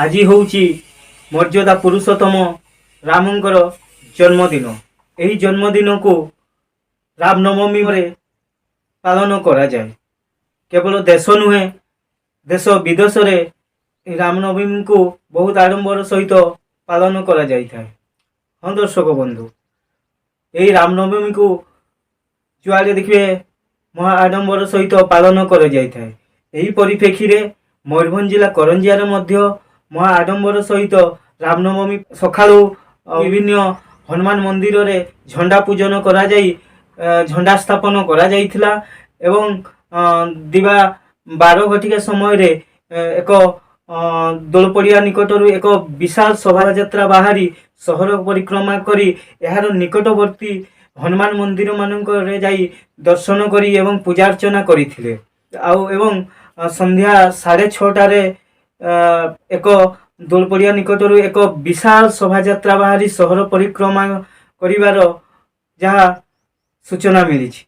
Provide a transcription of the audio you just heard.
ଆଜି ହେଉଛି ମର୍ଯ୍ୟାଦା ପୁରୁଷୋତ୍ତମ ରାମଙ୍କର ଜନ୍ମଦିନ। ଏହି ଜନ୍ମଦିନକୁ ରାମନବମୀରେ ପାଳନ କରାଯାଏ। କେବଳ ଦେଶ ନୁହେଁ, ଦେଶ ବିଦେଶରେ ଏହି ରାମନବମୀକୁ ବହୁତ ଆଡ଼ମ୍ବର ସହିତ ପାଳନ କରାଯାଇଥାଏ। ହଁ ଦର୍ଶକ ବନ୍ଧୁ, ଏହି ରାମନବମୀକୁ ଯୁଆଡ଼େ ଦେଖିବେ ମହା ଆଡ଼ମ୍ବର ସହିତ ପାଳନ କରାଯାଇଥାଏ। ଏହି ପରିପ୍ରେକ୍ଷୀରେ ମୟୂରଭଞ୍ଜ ଜିଲ୍ଲା କରଞ୍ଜିଆରେ ମଧ୍ୟ ମହା ଆଡ଼ମ୍ବର ସହିତ ରାମନବମୀ ସକାଳୁ ବିଭିନ୍ନ ହନୁମାନ ମନ୍ଦିରରେ ଝଣ୍ଡା ପୂଜନ କରାଯାଇ ଝଣ୍ଡା ସ୍ଥାପନ କରାଯାଇଥିଲା ଏବଂ ଦିବା 12 ଘଟିକା ସମୟରେ ଏକ ଦୋଳପଡ଼ିଆ ନିକଟରୁ ଏକ ବିଶାଳ ଶୋଭାଯାତ୍ରା ବାହାରି ସହର ପରିକ୍ରମା କରି ଏହାର ନିକଟବର୍ତ୍ତୀ ହନୁମାନ ମନ୍ଦିର ମାନଙ୍କରେ ଯାଇ ଦର୍ଶନ କରି ଏବଂ ପୂଜାର୍ଚ୍ଚନା କରିଥିଲେ। ଆଉ ଏବଂ ସନ୍ଧ୍ୟା 6:30ଟାରେ ଏକ ଦୋଳପଡ଼ିଆ ନିକଟରୁ ଏକ ବିଶାଳ ଶୋଭାଯାତ୍ରା ବାହାରି ସହର ପରିକ୍ରମା କରିବାର ଯାହା ସୂଚନା ମିଳିଛି।